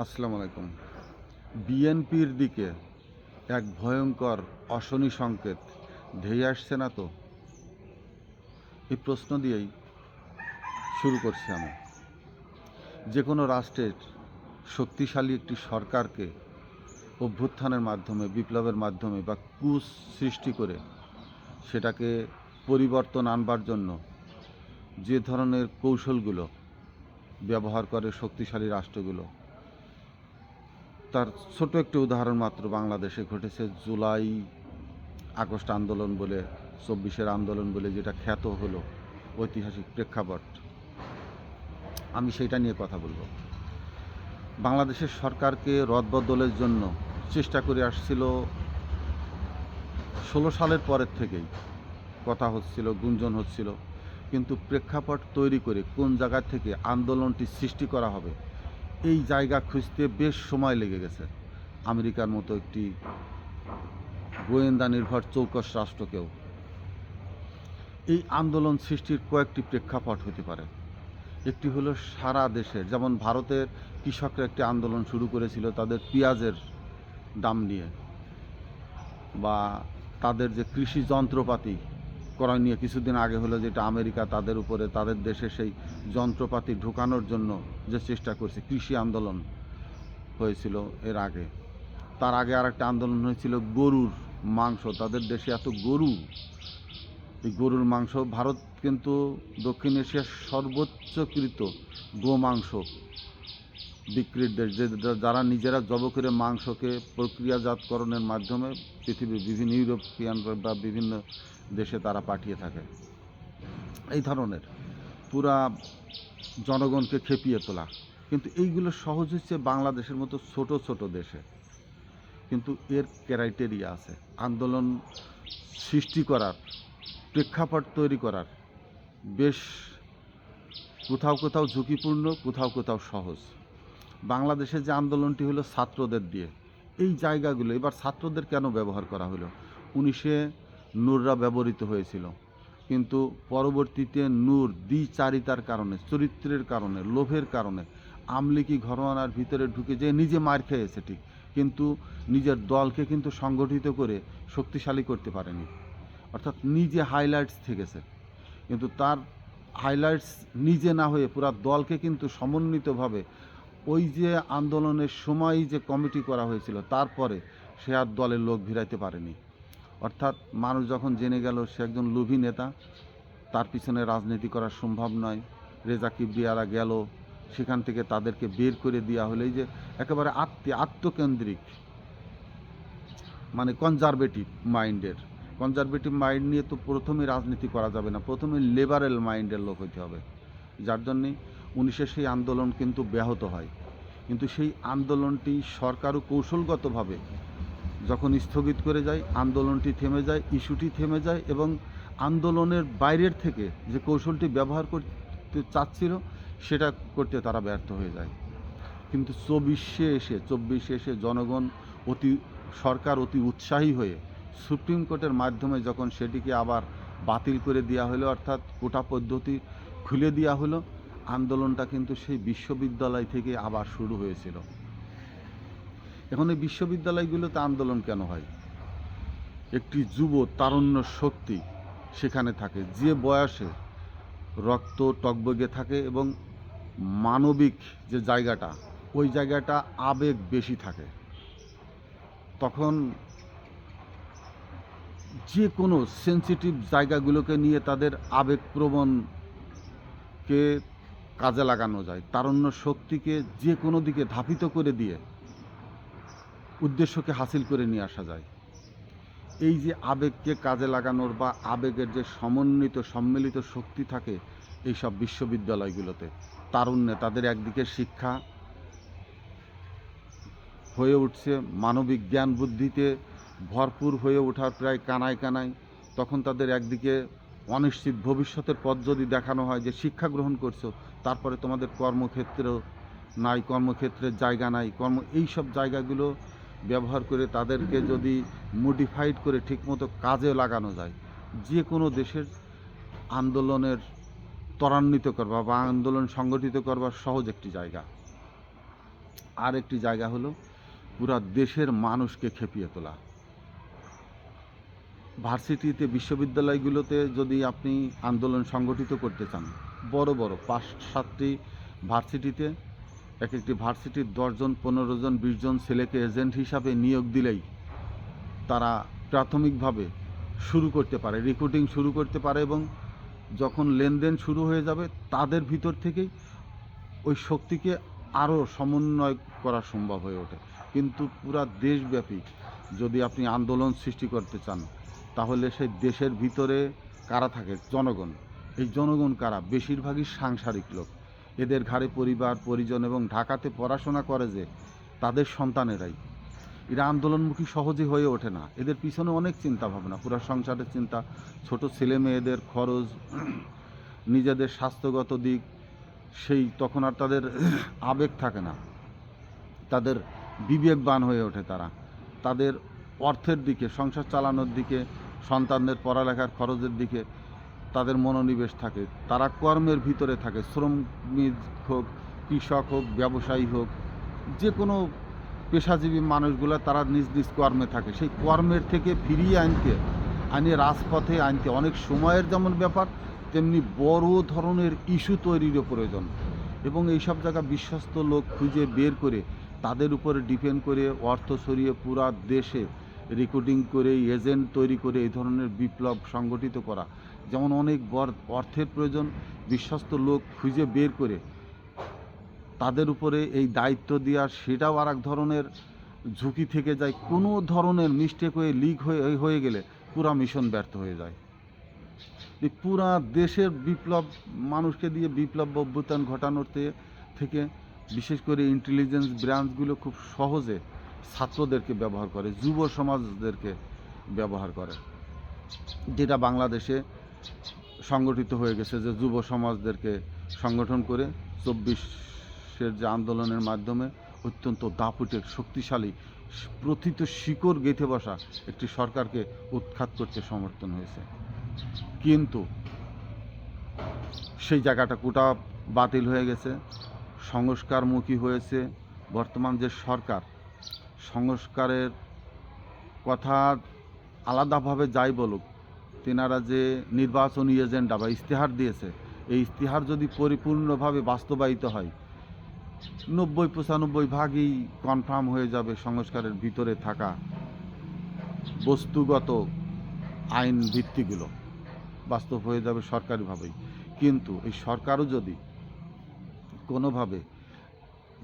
আসসালামু আলাইকুম। বিএনপির দিকে এক ভয়ঙ্কর অশনি সংকেত ধেয়ে আসছে না তো? এই প্রশ্ন দিয়েই শুরু করছি আমি। যে কোনো রাষ্ট্রের শক্তিশালী একটি সরকারকে অভ্যুত্থানের মাধ্যমে, বিপ্লবের মাধ্যমে বা কুচ সৃষ্টি করে সেটাকে পরিবর্তন আনবার জন্য যে ধরনের কৌশলগুলো ব্যবহার করে শক্তিশালী রাষ্ট্রগুলো, তার ছোট একটি উদাহরণ মাত্র বাংলাদেশে ঘটেছে। জুলাই আগস্ট আন্দোলন বলে, 24-এর আন্দোলন বলে যেটা খ্যাত হলো, ঐতিহাসিক প্রেক্ষাপট, আমি সেইটা নিয়ে কথা বলবো। বাংলাদেশের সরকারকে রদবদলের জন্য চেষ্টা করে আসছিল 16 সালের পরের থেকেই। কথা হচ্ছিল, গুঞ্জন হচ্ছিল, কিন্তু প্রেক্ষাপট তৈরি করে কোন জায়গা থেকে আন্দোলনটি সৃষ্টি করা হবে এই জায়গা খুঁজতে বেশ সময় লেগে গেছে। আমেরিকার মতো একটি গোয়েন্দা নির্ভর চৌকস রাষ্ট্রকেও। এই আন্দোলন সৃষ্টির কয়েকটি প্রেক্ষাপট হতে পারে। একটি হলো সারা দেশের, যেমন ভারতের কৃষকরা একটি আন্দোলন শুরু করেছিল তাদের পেঁয়াজের দাম নিয়ে, বা তাদের যে কৃষি যন্ত্রপাতি ক্রয় নিয়ে কিছুদিন আগে হলো, যেটা আমেরিকা তাদের উপরে, তাদের দেশে সেই যন্ত্রপাতি ঢোকানোর জন্য যে চেষ্টা করছে, কৃষি আন্দোলন হয়েছিল এর আগে। তার আগে আর একটা আন্দোলন হয়েছিল গরুর মাংস, তাদের দেশে এত গরু, এই গরুর মাংস, ভারত কিন্তু দক্ষিণ এশিয়ার সর্বোচ্চকৃত গোমাংস বিক্রির দেশ, যে যারা নিজেরা জব করে মাংসকে প্রক্রিয়াজাতকরণের মাধ্যমে পৃথিবীর বিভিন্ন ইউরোপিয়ান বা বিভিন্ন দেশে তারা পাঠিয়ে থাকে। এই ধরনের পুরা জনগণকে খেপিয়ে তোলা, কিন্তু এইগুলো সহজ হচ্ছে বাংলাদেশের মতো ছোট ছোট দেশে। কিন্তু এর ক্রাইটেরিয়া আছে, আন্দোলন সৃষ্টি করার, প্রেক্ষাপট তৈরি করার। বেশ কোথাও কোথাও ঝুঁকিপূর্ণ, কোথাও কোথাও সহজ। বাংলাদেশের যে আন্দোলনটি হলো ছাত্রদের দিয়ে, এই জায়গাগুলো এবার ছাত্রদের কেন ব্যবহার করা হলো? 19-এ নূররা ব্যবহৃত হয়েছিল, কিন্তু পরবর্তীতে নূর দ্বিচারিতার কারণে, চরিত্রের কারণে, লোভের কারণে আমলিকি ঘরানার ভিতরে ঢুকে যে নিজে মার খেয়েছে ঠিক, কিন্তু নিজের দলকে কিন্তু সংগঠিত করে শক্তিশালী করতে পারেনি। অর্থাৎ নিজে হাইলাইটস থেকেছে, কিন্তু তার হাইলাইটস নিজে না হয়ে পুরা দলকে কিন্তু সমন্বিতভাবে ওই যে আন্দোলনের সময় যে কমিটি করা হয়েছিল তারপরে সে আর দলের লোক ভিড়াইতে পারেনি। অর্থাৎ মানুষ যখন জেনে গেল সে একজন লোভী নেতা, তার পিছনে রাজনীতি করা সম্ভব নয়, রেজা কিবরিয়ারা গেল, সেখান থেকে তাদেরকে বের করে দেওয়া হলো। এই যে একেবারে আত্মকেন্দ্রিক, মানে কনজারভেটিভ মাইন্ড নিয়ে তো প্রথমে রাজনীতি করা যাবে না, প্রথমে লিবারেল মাইন্ডের লোক হতে হবে। যার জন্যে 19-এর সেই আন্দোলন কিন্তু ব্যাহত হয়, কিন্তু সেই আন্দোলনটি সরকারও কৌশলগতভাবে যখন স্থগিত করে যায়, আন্দোলনটি থেমে যায়, ইস্যুটি থেমে যায়, এবং আন্দোলনের বাইরের থেকে যে কৌশলটি ব্যবহার করতে চাচ্ছিল সেটা করতে তারা ব্যর্থ হয়ে যায়। কিন্তু 24-এ এসে জনগণ সরকার অতি উৎসাহী হয়ে সুপ্রিম কোর্টের মাধ্যমে যখন সেটিকে আবার বাতিল করে দেওয়া হলো, অর্থাৎ কোটা পদ্ধতি খুলে দেওয়া হলো, আন্দোলনটা কিন্তু সেই বিশ্ববিদ্যালয় থেকে আবার শুরু হয়েছিল। এখন এই বিশ্ববিদ্যালয়গুলোতে আন্দোলন কেন হয়? একটি যুব তারুণ্য শক্তি সেখানে থাকে, যে বয়সে রক্ত টকবগে থাকে এবং মানবিক যে জায়গাটা, ওই জায়গাটা আবেগ বেশি থাকে। তখন যে কোনো সেন্সিটিভ জায়গাগুলোকে নিয়ে তাদের আবেগপ্রবণকে কাজে লাগানো যায়, তারুণ্য শক্তিকে যে কোনো দিকে ধাপিত করে দিয়ে উদ্দেশ্যকে হাসিল করে নিয়ে আসা যায়। এই যে আবেগকে কাজে লাগানোর বা আবেগের যে সমন্বিত সম্মিলিত শক্তি থাকে এইসব বিশ্ববিদ্যালয়গুলোতে, তারুণ্যে তাদের একদিকে শিক্ষা হয়ে উঠছে, মানবিক জ্ঞান বুদ্ধিতে ভরপুর হয়ে ওঠার প্রায় কানায় কানায়, তখন তাদের একদিকে অনিশ্চিত ভবিষ্যতের পথ যদি দেখানো হয় যে শিক্ষা গ্রহণ করছো, তারপরে তোমাদের কর্মক্ষেত্রেও নাই, কর্মক্ষেত্রের জায়গা নাই, এই সব জায়গাগুলো ব্যবহার করে তাদেরকে যদি মডিফাইড করে ঠিকমতো কাজে লাগানো যায়, যে কোনো দেশের আন্দোলনের ত্বরান্বিত করবা বা আন্দোলন সংগঠিত করবার সহজ একটি জায়গা। আর একটি জায়গা হলো পুরা দেশের মানুষকে খেপিয়ে তোলা। ভার্সিটিতে, বিশ্ববিদ্যালয়গুলোতে যদি আপনি আন্দোলন সংগঠিত করতে চান, বড় বড় 5-7টি ভার্সিটিতে এক একটি ভার্সিটির 10 জন, 15 জন, 20 জন ছেলেকে এজেন্ট হিসাবে নিয়োগ দিলেই তারা প্রাথমিকভাবে শুরু করতে পারে, রিক্রুটিং শুরু করতে পারে, এবং যখন লেনদেন শুরু হয়ে যাবে তাদের ভিতর থেকেই ওই শক্তিকে আরও সমন্বয় করা সম্ভব হয়ে ওঠে। কিন্তু পুরা দেশব্যাপী যদি আপনি আন্দোলন সৃষ্টি করতে চান, তাহলে সেই দেশের ভিতরে কারা থাকে? জনগণ। এই জনগণ কারা? বেশিরভাগই সাংসারিক লোক। এদের ঘাড়ে পরিবার, পরিজন, এবং ঢাকাতে পড়াশোনা করে যে তাদের সন্তানেরাই। এরা আন্দোলনমুখী সহজে হয়ে ওঠে না। এদের পিছনে অনেক চিন্তা ভাবনা, পুরা সংসারের চিন্তা, ছোট ছেলে মেয়েদের খরচ, নিজেদের স্বাস্থ্যগত দিক, সেই তখন আর তাদের আবেগ থাকে না, তাদের বিবেকবান হয়ে ওঠে। তারা তাদের অর্থের দিকে, সংসার চালানোর দিকে, সন্তানদের পড়ালেখার খরচের দিকে তাদের মনোনিবেশ থাকে। তারা কর্মের ভিতরে থাকে, শ্রমিক হোক, কৃষক হোক, ব্যবসায়ী হোক, যে কোনো পেশাজীবী মানুষগুলো তারা নিজ নিজ কর্মে থাকে। সেই কর্মের থেকে ফিরিয়ে আনিয়ে রাজপথে আনতে অনেক সময়ের যেমন ব্যাপার, তেমনি বড় ধরনের ইস্যু তৈরিরও প্রয়োজন। এবং এইসব জায়গা বিশ্বস্ত লোক খুঁজে বের করে তাদের উপরে ডিপেন্ড করে অর্থ ছড়িয়ে পুরা দেশে রিক্রুটিং করে, এজেন্ট তৈরি করে এই ধরনের বিপ্লব সংগঠিত করা, যেমন অনেক অর্থের প্রয়োজন, বিশ্বস্ত লোক খুঁজে বের করে তাদের উপরে এই দায়িত্ব দেওয়ার, সেটাও আর এক ধরনের ঝুঁকি থেকে যায়। কোনো ধরনের মিস্টেক হয়ে লিক হয়ে গেলে পুরা মিশন ব্যর্থ হয়ে যায়। এই পুরা দেশের বিপ্লব, মানুষকে দিয়ে বিপ্লব অভ্যুত্থান ঘটানোর থেকে বিশেষ করে ইন্টেলিজেন্স ব্রাঞ্চগুলো খুব সহজে ছাত্রদেরকে ব্যবহার করে, যুব সমাজদেরকে ব্যবহার করে, যেটা বাংলাদেশে সংগঠিত হয়ে গেছে। যে যুব সমাজদেরকে সংগঠন করে 24-এর যে আন্দোলনের মাধ্যমে অত্যন্ত দাপুটে, শক্তিশালী, প্রথিত শিকড় গেঁথে বসা একটি সরকারকে উৎখাত করতে সমর্থন হয়েছে। কিন্তু সেই জায়গাটা কোটা বাতিল হয়ে গেছে, সংস্কারমুখী হয়েছে। বর্তমান যে সরকার, সংস্কারের কথা আলাদাভাবে যাই বলুক, তেনারা যে নির্বাচনী এজেন্ডা বা ইশতেহার দিয়েছে, এই ইশতেহার যদি পরিপূর্ণভাবে বাস্তবায়িত হয়, 90-95 ভাগই কনফার্ম হয়ে যাবে সংস্কারের ভিতরে থাকা বস্তুগত আইন ভিত্তিগুলো বাস্তব হয়ে যাবে সরকারিভাবেই। কিন্তু এই সরকারও যদি কোনোভাবে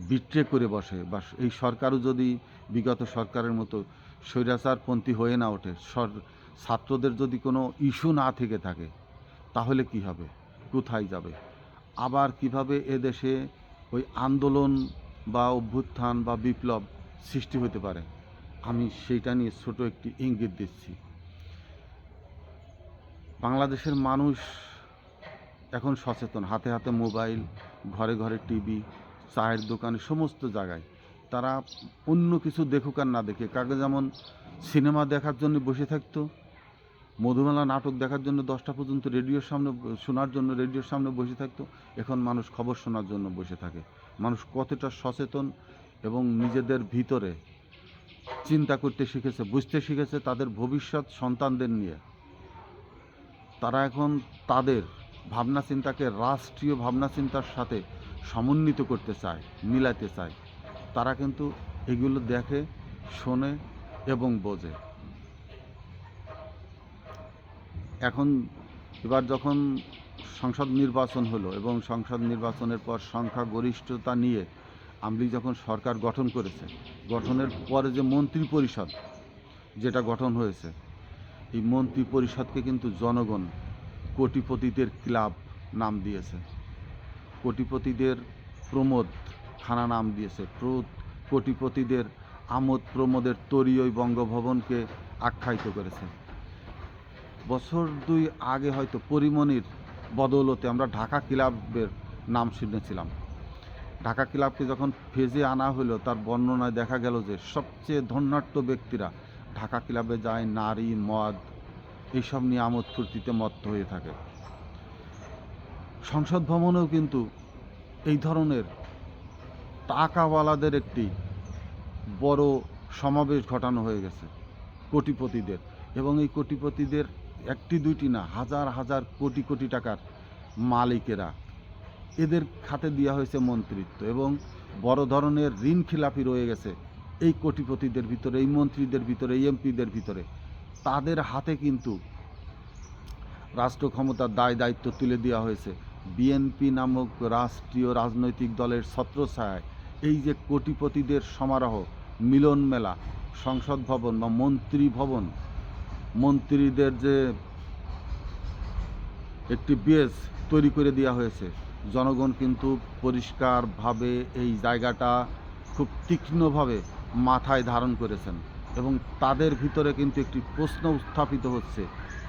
বিট্রে করে বসে, বা এই সরকারও যদি বিগত সরকারের মতো স্বৈরাচারপন্থী হয়ে না ওঠে, ছাত্রদের যদি কোনো ইস্যু না থেকে থাকে, তাহলে কি হবে? কোথায় যাবে? আবার কিভাবে এদেশে ওই আন্দোলন বা অভ্যুত্থান বা বিপ্লব সৃষ্টি হতে পারে, আমি সেইটা নিয়ে ছোট একটি ইঙ্গিত দিচ্ছি। বাংলাদেশের মানুষ এখন সচেতন, হাতে হাতে মোবাইল, ঘরে ঘরে টিভি, চায়ের দোকানে, সমস্ত জায়গায় তারা অন্য কিছু দেখুক আর না দেখে, কাকে যেমন সিনেমা দেখার জন্য বসে থাকতো, মধুমেলা নাটক দেখার জন্য 10টা পর্যন্ত রেডিওর সামনে শোনার জন্য রেডিওর সামনে বসে থাকতো, এখন মানুষ খবর শোনার জন্য বসে থাকে। মানুষ কতটা সচেতন এবং নিজেদের ভিতরে চিন্তা করতে শিখেছে, বুঝতে শিখেছে তাদের ভবিষ্যৎ সন্তানদের নিয়ে। তারা এখন তাদের ভাবনা চিন্তাকে রাষ্ট্রীয় ভাবনা চিন্তার সাথে সমন্বিত করতে চায়, মিলাতে চায়। তারা কিন্তু এগুলো দেখে, শোনে এবং বোঝে। এখন এবার যখন সংসদ নির্বাচন হলো এবং সংসদ নির্বাচনের পর সংখ্যাগরিষ্ঠতা নিয়ে আওয়ামী লীগ যখন সরকার গঠন করেছে, গঠনের পরে যে মন্ত্রী পরিষদ যেটা গঠন হয়েছে, এই মন্ত্রী পরিষদকে কিন্তু জনগণ কোটিপতিদের ক্লাব নাম দিয়েছে, কোটিপতিদের প্রমোদ খানা নাম দিয়েছে, কোটিপতিদের আমোদ প্রমোদের তরীয় বঙ্গভবনকে আখ্যায়িত করেছে। বছর 2 আগে হয়তো পরিমণির বদৌলতে আমরা ঢাকা ক্লাবের নাম শুনেছিলাম। ঢাকা ক্লাবকে যখন ফেজে আনা হলো, তার বর্ণনায় দেখা গেল যে সবচেয়ে ধন্যাঢ্য ব্যক্তিরা ঢাকা ক্লাবে যায়, নারী, মদ এইসব নিয়ে আমোদ ফুর্তিতে মত্ত হয়ে থাকে। সংসদ ভবনেও কিন্তু এই ধরনের টাকাওয়ালাদের একটি বড় সমাবেশ ঘটানো হয়ে গেছে, কোটিপতিদের। এবং এই কোটিপতিদের একটি দুইটি না, হাজার হাজার কোটি কোটি টাকার মালিকেরা, এদের খাতে দেওয়া হয়েছে মন্ত্রিত্ব, এবং বড় ধরনের ঋণ খিলাপি রয়ে গেছে এই কোটিপতিদের ভিতরে, এই মন্ত্রীদের ভিতরে, এই এমপিদের ভিতরে। তাদের হাতে কিন্তু রাষ্ট্র ক্ষমতার দায় দায়িত্ব তুলে দেওয়া হয়েছে বিএনপি নামক রাষ্ট্রীয় রাজনৈতিক দলের ছত্রছায়ায়। এই যে কোটিপতিদের সমারোহ, মিলন মেলা, সংসদ ভবন বা মন্ত্রী ভবন, মন্ত্রীদের যে একটি বেস তৈরি করে দেওয়া হয়েছে, জনগণ কিন্তু পরিষ্কারভাবে এই জায়গাটা খুব তীক্ষ্ণভাবে মাথায় ধারণ করেছেন। এবং তাদের ভিতরে কিন্তু একটি প্রশ্ন উত্থাপিত হচ্ছে,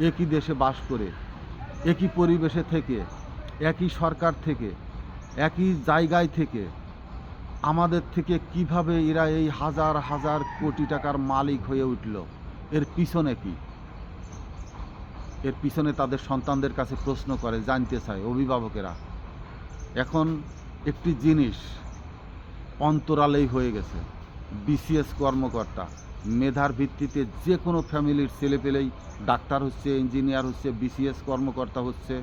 একই দেশে বাস করে, একই পরিবেশে থেকে, একই সরকার থেকে, একই জায়গায় থেকে আমাদের থেকে কিভাবে এরা এই হাজার হাজার কোটি টাকার মালিক হয়ে উঠল? এর পিছনে কি? এর পিছনে তাদের সন্তানদের কাছে প্রশ্ন করে, জানতে চায় অভিভাবকেরা। এখন একটি জিনিস অন্তরালেই হয়ে গেছে, বিসিএস কর্মকর্তা মেধার ভিত্তিতে যে কোনো ফ্যামিলির ছেলেপেলেই ডাক্তার হচ্ছে, ইঞ্জিনিয়ার হচ্ছে, বিসিএস কর্মকর্তা হচ্ছে,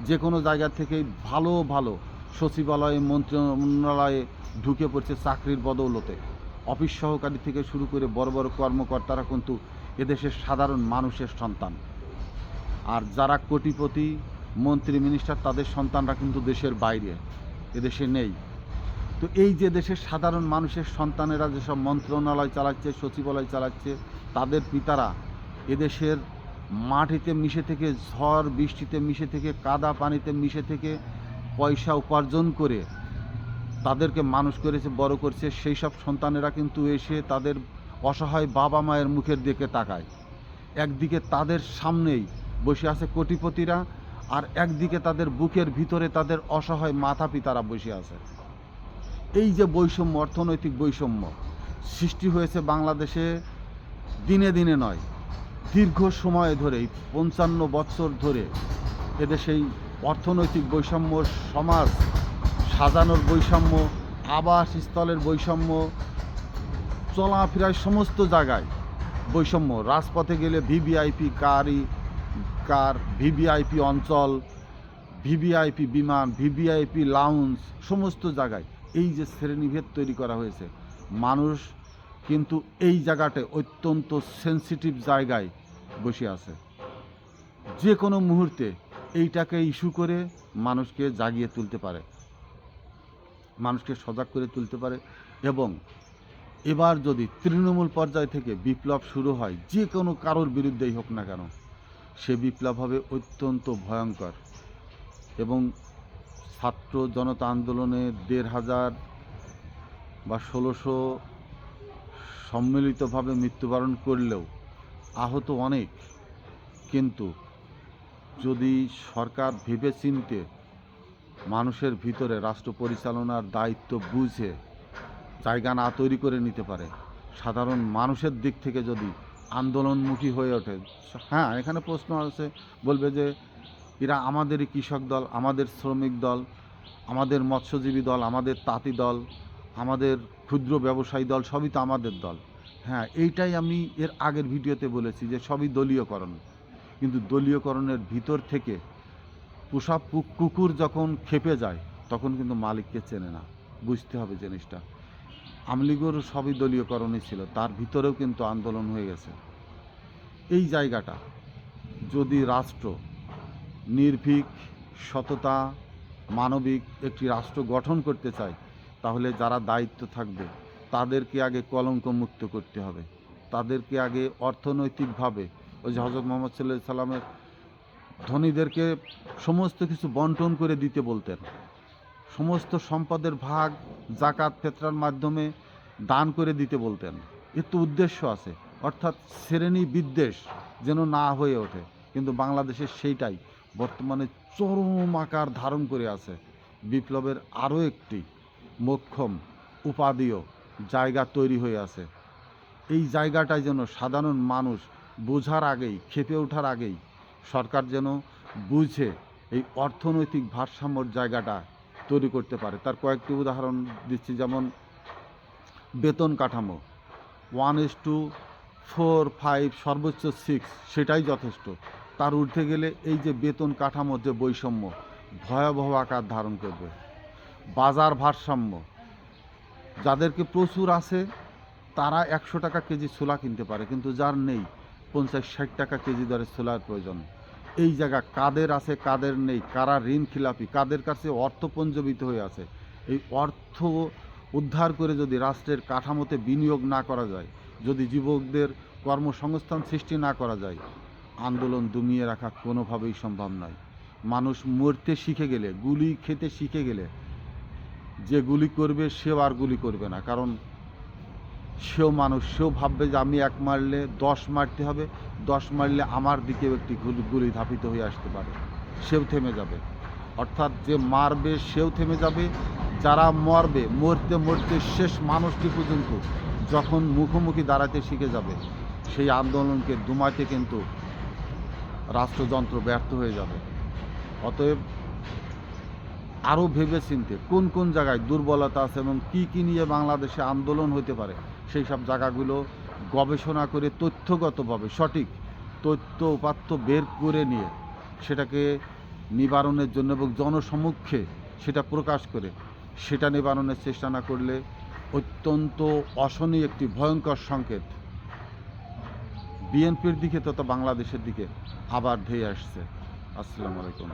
যে কোনো জায়গা থেকেই ভালো ভালো সচিবালয়ে, মন্ত্রণালয়ে ঢুকে পড়ছে চাকরির বদৌলতে। অফিস সহকারী থেকে শুরু করে বড় বড় কর্মকর্তারা কিন্তু এদেশের সাধারণ মানুষের সন্তান। আর যারা কোটিপতি, মন্ত্রী, মিনিস্টার, তাদের সন্তানরা কিন্তু দেশের বাইরে, এদেশে নেই। তো এই যে দেশের সাধারণ মানুষের সন্তানেরা যেসব মন্ত্রণালয় চালাচ্ছে, সচিবালয় চালাচ্ছে, তাদের পিতারা এদেশের মাটিতে মিশে থেকে, ঝড় বৃষ্টিতে মিশে থেকে, কাদা পানিতে মিশে থেকে পয়সা উপার্জন করে তাদেরকে মানুষ করেছে, বড় করছে। সেই সব সন্তানেরা কিন্তু এসে তাদের অসহায় বাবা মায়ের মুখের দিকে তাকায়। একদিকে তাদের সামনেই বসে আছে কোটিপতিরা, আর একদিকে তাদের বুকের ভিতরে তাদের অসহায় মাতা পিতারা বসে আছে। এই যে বৈষম্য, অর্থনৈতিক বৈষম্য সৃষ্টি হয়েছে বাংলাদেশে, দিনে দিনে নয়, দীর্ঘ সময় ধরেই, 55 বছর ধরে এদেশেই অর্থনৈতিক বৈষম্য, সমাজ সাজানোর বৈষম্য, আবাসস্থলের বৈষম্য, চলাফেরার সমস্ত জায়গায় বৈষম্য। রাজপথে গেলে ভিভিআইপি কার, ভিভিআইপি অঞ্চল, ভিভিআইপি বিমান, ভিভিআইপি লাউঞ্জ, সমস্ত জায়গায় এই যে শ্রেণীভেদ তৈরি করা হয়েছে, মানুষ কিন্তু এই জায়গাটায় অত্যন্ত সেন্সিটিভ জায়গায় বসে আছে। যে কোনো মুহূর্তে এইটাকে ইস্যু করে মানুষকে জাগিয়ে তুলতে পারে, মানুষকে সজাগ করে তুলতে পারে। এবং এবার যদি তৃণমূল পর্যায় থেকে বিপ্লব শুরু হয়, যে কোনো কারোর বিরুদ্ধেই হোক না কেন, সে বিপ্লব হবে অত্যন্ত ভয়ঙ্কর। এবং ছাত্র জনতা আন্দোলনে ১,৫০০ বা ১৬০০ সম্মিলিতভাবে মৃত্যুবরণ করলেও আহত অনেক। কিন্তু যদি সরকার ভেবেচিন্তে মানুষের ভিতরে রাষ্ট্র পরিচালনার দায়িত্ব বুঝে জায়গা না তৈরি করে নিতে পারে, সাধারণ মানুষের দিক থেকে যদি আন্দোলনমুখী হয়ে ওঠে, হ্যাঁ, এখানে প্রশ্ন আছে, বলবে যে এরা আমাদেরই কৃষক দল, আমাদের শ্রমিক দল, আমাদের মৎস্যজীবী দল, আমাদের তাঁতি দল, আমাদের ক্ষুদ্র ব্যবসায়ী দল, সবই তো আমাদের দল। হ্যাঁ, এইটাই আমি এর আগের ভিডিওতে বলেছি যে সবই দলীয়করণ। কিন্তু দলীয়করণের ভিতর থেকে পোষা কুকুর যখন খেপে যায়, তখন কিন্তু মালিককে চেনে না, বুঝতে হবে জিনিসটা। আওয়ামী লীগেরও সবই দলীয়করণই ছিল, তার ভিতরেও কিন্তু আন্দোলন হয়ে গেছে। এই জায়গাটা যদি রাষ্ট্র নির্ভীক, সততা, মানবিক একটি রাষ্ট্র গঠন করতে চায়, তাহলে যারা দায়িত্ব থাকবে তাদেরকে আগে কলঙ্ক মুক্ত করতে হবে। তাদেরকে আগে অর্থনৈতিকভাবে, ওই যে হযরত মুহাম্মদ সাল্লাল্লাহু আলাইহি সাল্লামের ধনীদেরকে সমস্ত কিছু বন্টন করে দিতে বলতেন, সমস্ত সম্পদের ভাগ জাকাত ফিতরার মাধ্যমে দান করে দিতে বলতেন। এর তো উদ্দেশ্য আছে, অর্থাৎ শ্রেণী বিদ্বেষ যেন না হয়ে ওঠে। কিন্তু বাংলাদেশের সেইটাই বর্তমানে চরম আকার ধারণ করে আছে। বিপ্লবের আরও একটি মোক্ষম উপাদেয় জায়গা তৈরি হয়ে আছে। এই জায়গাটায় যেন সাধারণ মানুষ বোঝার আগেই, ক্ষেপে ওঠার আগেই সরকার যেন বুঝে এই অর্থনৈতিক ভারসাম্যর জায়গাটা তৈরি করতে পারে। তার কয়েকটি উদাহরণ দিচ্ছি, যেমন বেতন কাঠামো 1:4, 5, সর্বোচ্চ 6, সেটাই যথেষ্ট। তার ঊর্ধ্বে গেলে এই যে বেতন কাঠামোর যে বৈষম্য ভয়াবহ আকার ধারণ করবে। বাজার ভারসাম্য, যাদেরকে প্রচুর আছে তারা 100 টাকা কেজি ছোলা কিনতে পারে, কিন্তু যার নেই 50-60 টাকা কেজি দরে ছোলার প্রয়োজন। এই জায়গা কাদের আছে কাদের নেই, কারা ঋণ খিলাপি, কাদের কাছে অর্থ পঞ্জীবিত হয়ে আছে, এই অর্থ উদ্ধার করে যদি রাষ্ট্রের কাঠামোতে বিনিয়োগ না করা যায়, যদি যুবকদের কর্মসংস্থান সৃষ্টি না করা যায়, আন্দোলন দমিয়ে রাখা কোনোভাবেই সম্ভব নয়। মানুষ মরতে শিখে গেলে, গুলি খেতে শিখে গেলে, যে গুলি করবে সেও আর গুলি করবে না, কারণ সেও মানুষ, সেও ভাববে যে আমি 1 মারলে 10 মারতে হবে, 10 মারলে আমার দিকেও একটি গুলি ধাপিত হয়ে আসতে পারে, সেও থেমে যাবে। অর্থাৎ যে মারবে সেও থেমে যাবে, যারা মরবে মরতে মরতে শেষ মানুষটি পর্যন্ত যখন মুখোমুখি দাঁড়াতে শিখে যাবে, সেই আন্দোলনকে দমাতে কিন্তু রাষ্ট্রযন্ত্র ব্যর্থ হয়ে যাবে। অতএব আরও ভেবেচিন্তে কোন কোন জায়গায় দুর্বলতা আছে এবং কী কী নিয়ে বাংলাদেশে আন্দোলন হতে পারে, সেই সব জায়গাগুলো গবেষণা করে তথ্যগতভাবে সঠিক তথ্য উপাত্ত বের করে নিয়ে সেটাকে নিবারণের জন্য এবং জনসমক্ষে সেটা প্রকাশ করে সেটা নিবারণের চেষ্টা না করলে অত্যন্ত অশনি একটি ভয়ঙ্কর সংকেত বিএনপির দিকে তথা বাংলাদেশের দিকে আবার ধেয়ে আসছে। আসসালামু আলাইকুম।